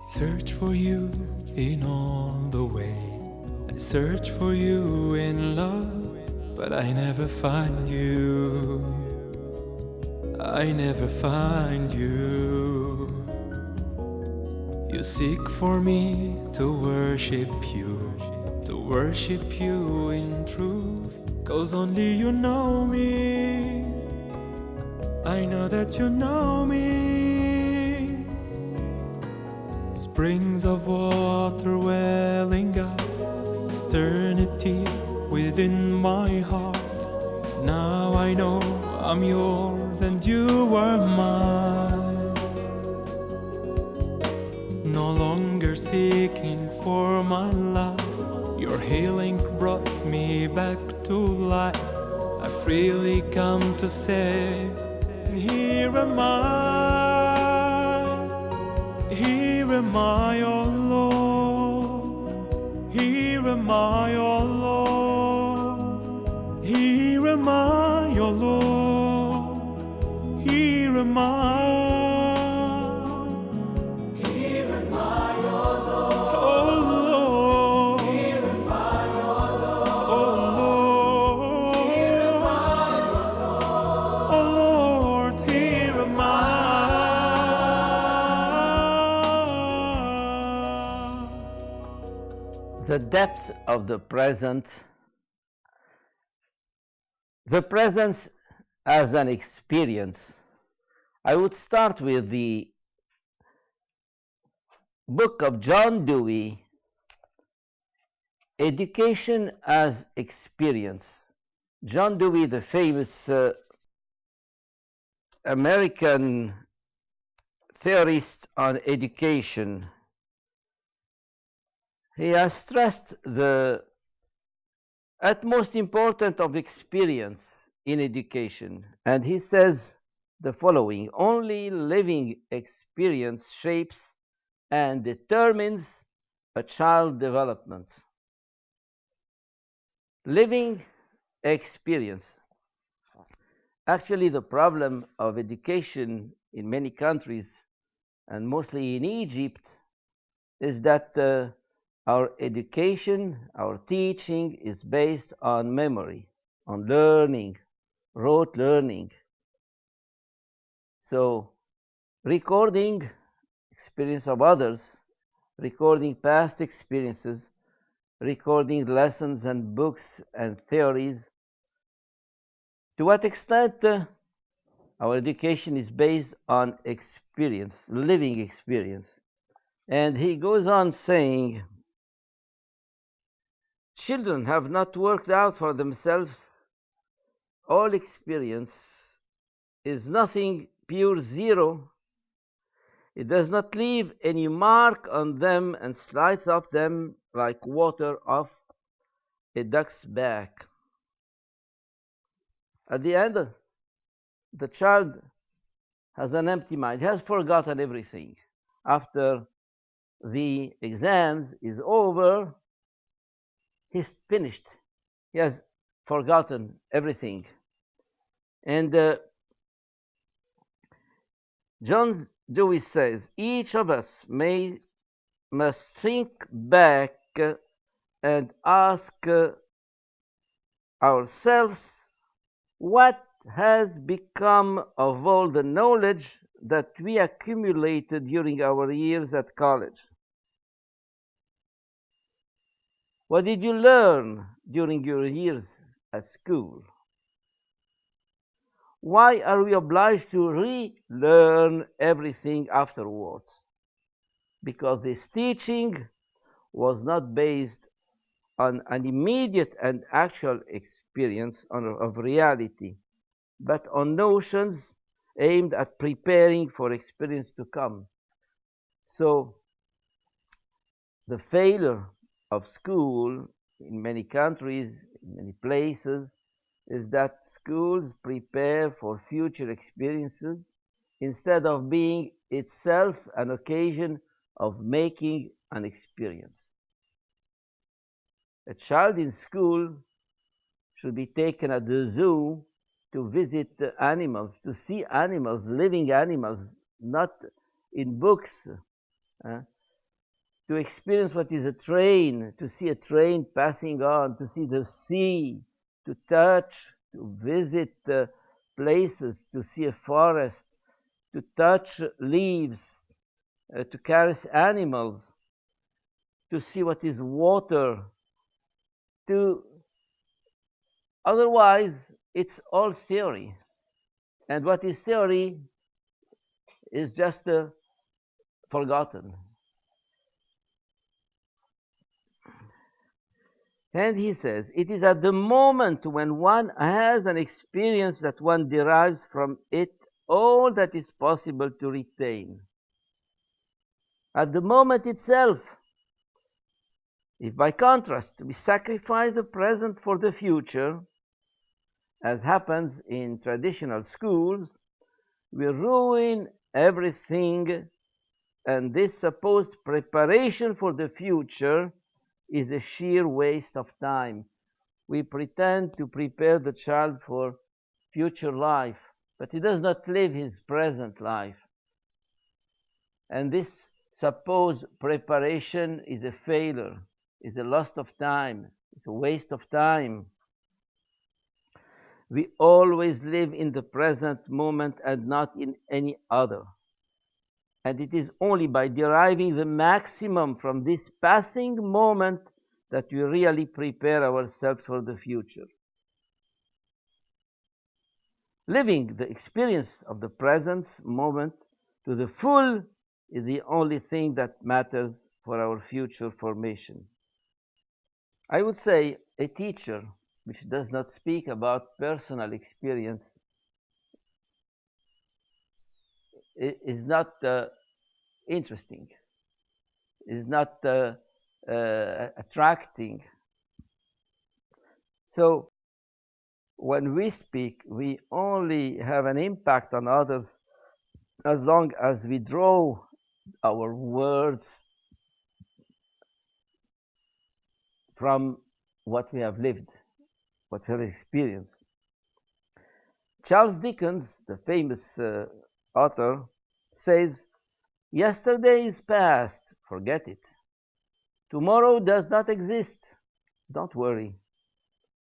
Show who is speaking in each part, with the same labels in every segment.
Speaker 1: Search for you in all the way. I search for you in love, but I never find you. I never find you. You seek for me to worship you in truth. 'Cause only you know me. I know that you know me. Springs of water welling up, eternity within my heart. Now I know I'm yours and you are mine. No longer seeking for my love, your healing brought me back to life. I freely come to say, here am I, here am I, oh Lord, here am I, oh Lord, here am I, oh Lord, here am I.
Speaker 2: The depth of the present, the presence as an experience. I would start with the book of John Dewey, Education as Experience. John Dewey, the famous American theorist on education, he has stressed the utmost importance of experience in education. And he says the following: only living experience shapes and determines a child's development. Living experience. Actually, the problem of education in many countries, and mostly in Egypt, is that our education, our teaching is based on memory, on learning, rote learning. So, recording experience of others, recording past experiences, recording lessons and books and theories. To what extent our education is based on experience, living experience. And he goes on saying, children have not worked out for themselves. All experience is nothing, pure zero. It does not leave any mark on them and slides off them like water off a duck's back. At the end, the child has an empty mind. He has forgotten everything. After the exams is over, he's finished. He has forgotten everything. And John Dewey says, each of us must think back and ask ourselves, what has become of all the knowledge that we accumulated during our years at college? What did you learn during your years at school? Why are we obliged to relearn everything afterwards? Because this teaching was not based on an immediate and actual experience of reality, but on notions aimed at preparing for experience to come. So, the failure of school in many countries, in many places, is that schools prepare for future experiences instead of being itself an occasion of making an experience. A child in school should be taken at the zoo to visit the animals, to see animals, living animals, not in books. to experience what is a train, to see a train passing on, to see the sea, to touch, to visit places, to see a forest, to touch leaves, to caress animals, to see what is water, to otherwise it's all theory. And what is theory is just forgotten. And he says, it is at the moment when one has an experience that one derives from it all that is possible to retain. At the moment itself, if by contrast we sacrifice the present for the future, as happens in traditional schools, we ruin everything, and this supposed preparation for the future is a sheer waste of time. We pretend to prepare the child for future life, but he does not live his present life. And this supposed preparation is a failure, is a loss of time, it's a waste of time. We always live in the present moment and not in any other. And it is only by deriving the maximum from this passing moment that we really prepare ourselves for the future. Living the experience of the present moment to the full is the only thing that matters for our future formation. I would say a teacher which does not speak about personal experience is not interesting, is not attracting. So when we speak, we only have an impact on others as long as we draw our words from what we have lived, what we have experienced. Charles Dickens, the famous author, says, yesterday is past, forget it. Tomorrow does not exist, don't worry.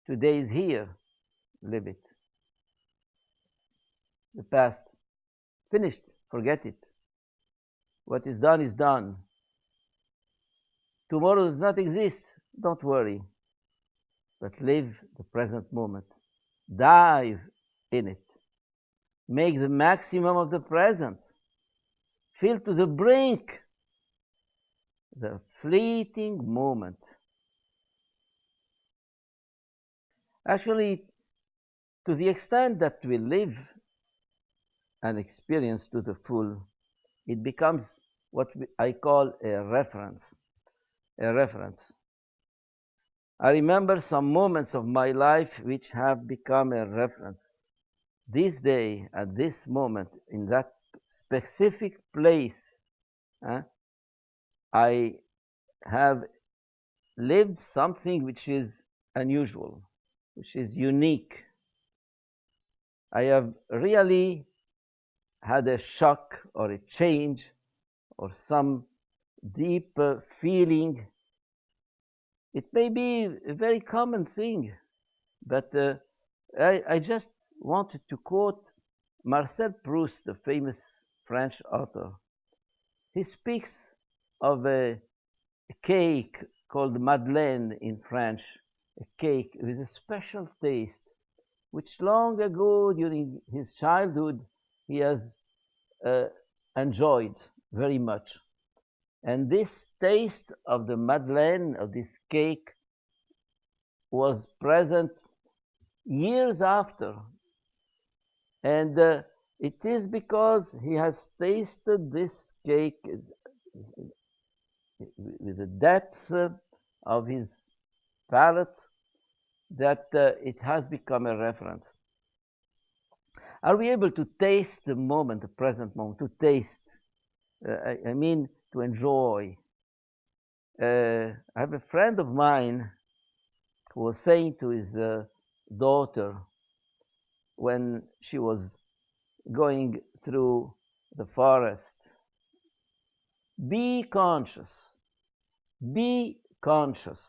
Speaker 2: Today is here, live it. The past, finished, forget it. What is done. Tomorrow does not exist, don't worry, but live the present moment. Dive in it. Make the maximum of the present. Fill to the brink the fleeting moment. Actually, to the extent that we live an experience to the full, it becomes what I call a reference. A reference. I remember some moments of my life which have become a reference. This day, at this moment, in that specific place, I have lived something which is unusual, which is unique. I have really had a shock or a change or some deep feeling. It may be a very common thing, but I just wanted to quote Marcel Proust, the famous French author. He speaks of a cake called Madeleine in French, a cake with a special taste, which long ago during his childhood he has enjoyed very much. And this taste of the Madeleine, of this cake, was present years after. And it is because he has tasted this cake with the depth of his palate that it has become a reference. Are we able to taste the moment, the present moment, to taste? I mean, to enjoy. I have a friend of mine who was saying to his daughter when she was going through the forest, be conscious Be conscious.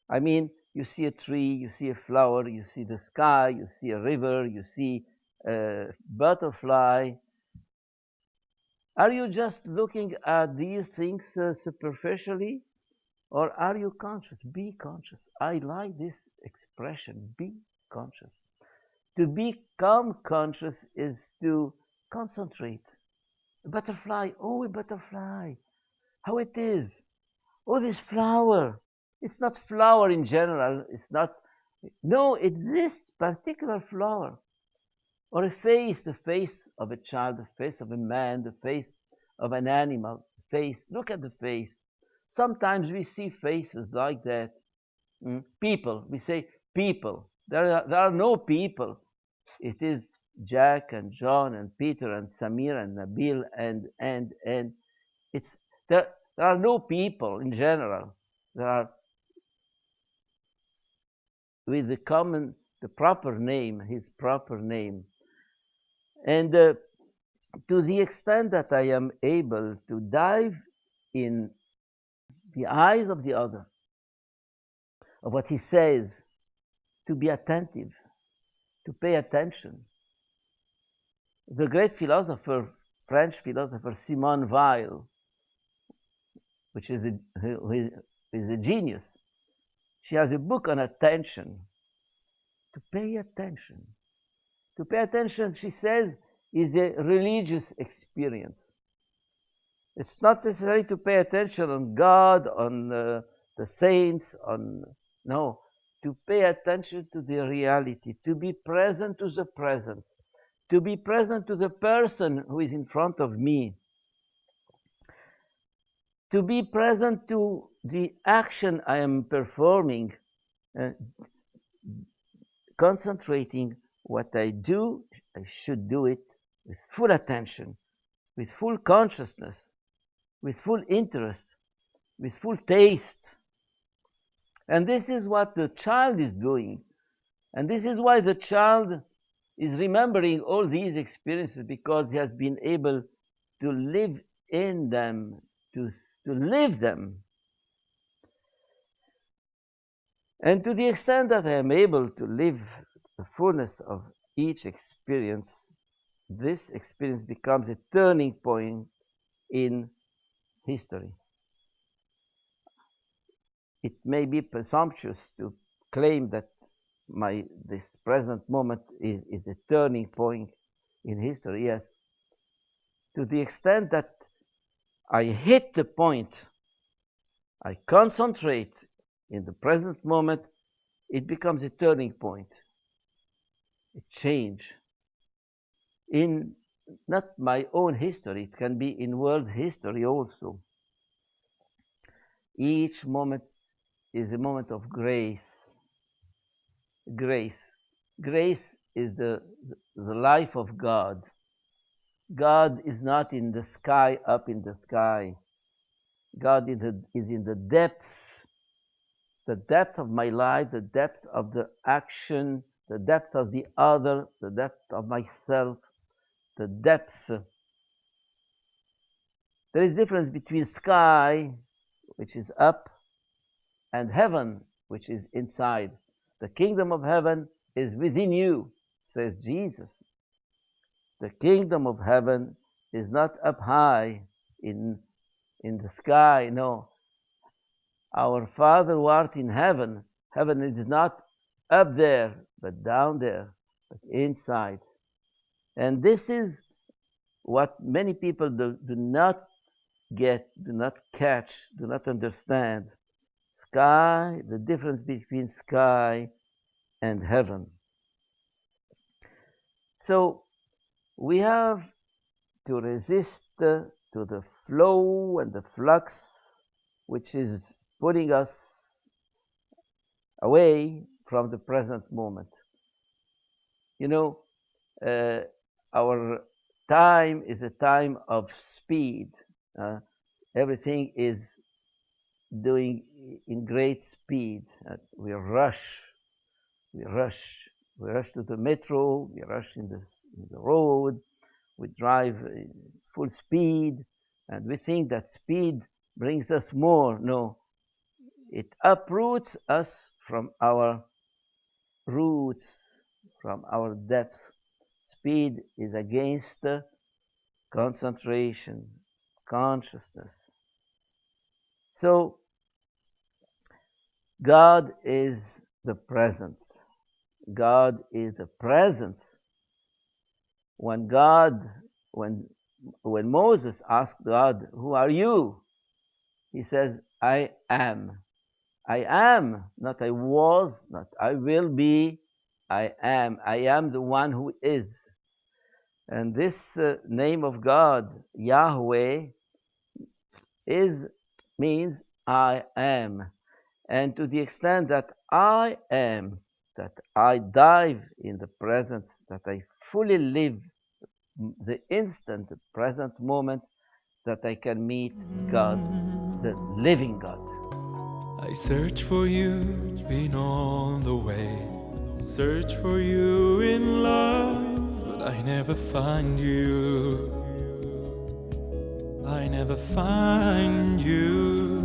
Speaker 2: I mean, you see a tree, you see a flower, you see the sky, you see a river, you see a butterfly. Are you just looking at these things superficially? Or are you conscious? Be conscious. I like this expression, be conscious. To become conscious is to concentrate. A butterfly, oh, a butterfly, how it is. Oh, this flower. It's not flower in general. It's not. No, it's this particular flower. Or a face, the face of a child, the face of a man, the face of an animal. Face. Look at the face. Sometimes we see faces like that. People. We say people. There are no people. It is Jack and John and Peter and Samir and Nabil and it's there are no people in general. There are with the proper name, his proper name. And to the extent that I am able to dive in the eyes of the other, of what he says, to be attentive, to pay attention. The great philosopher, French philosopher Simone Weil, who is a genius, she has a book on attention. To pay attention. To pay attention, she says, is a religious experience. It's not necessary to pay attention on God, on the saints, no. To pay attention to the reality, to be present to the present, to be present to the person who is in front of me, to be present to the action I am performing, concentrating what I do, I should do it with full attention, with full consciousness, with full interest, with full taste. And this is what the child is doing. And this is why the child is remembering all these experiences, because he has been able to live in them, to live them. And to the extent that I am able to live the fullness of each experience, this experience becomes a turning point in history. It may be presumptuous to claim that this present moment is a turning point in history, yes. To the extent that I hit the point, I concentrate in the present moment, it becomes a turning point, a change in not my own history, it can be in world history also. Each moment is a moment of grace. Grace. Grace is the life of God. God is not in the sky, up in the sky. God is in the depth of my life, the depth of the action, the depth of the other, the depth of myself, the depth. There is difference between sky, which is up, and heaven, which is inside. The kingdom of heaven is within you, says Jesus. The kingdom of heaven is not up high in the sky, no. Our Father who art in heaven, heaven is not up there, but down there, but inside. And this is what many people do not get, do not catch, do not understand. Sky, the difference between sky and heaven. So we have to resist to the flow and the flux which is putting us away from the present moment. You know, our time is a time of speed. Everything is doing in great speed. We rush to the metro, we rush in the road, we drive full speed, and we think that speed brings us more. No, It uproots us from our roots, from our depths. Speed is against concentration, consciousness. So, God is the presence. God is the presence. When Moses asked God, "Who are you?" He says, "I am." I am, not I was, not I will be. I am. I am the one who is. And this name of God, Yahweh, means I am. And to the extent that I am, that I dive in the presence, that I fully live the instant, the present moment, that I can meet God, the living God.
Speaker 1: I search for you in all the way, search for you in love, but I never find you. I never find you.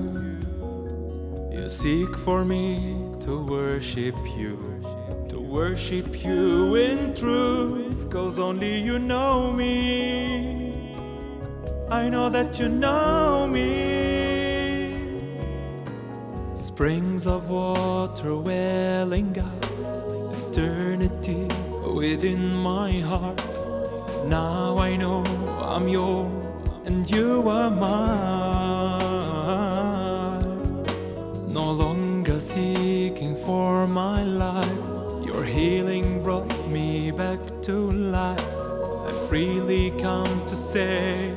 Speaker 1: You seek for me to worship you in truth, 'cause only you know me. I know that you know me. Springs of water welling up, eternity within my heart. Now I know I'm yours and you are mine. No longer seeking for my life, your healing brought me back to life. I freely come to say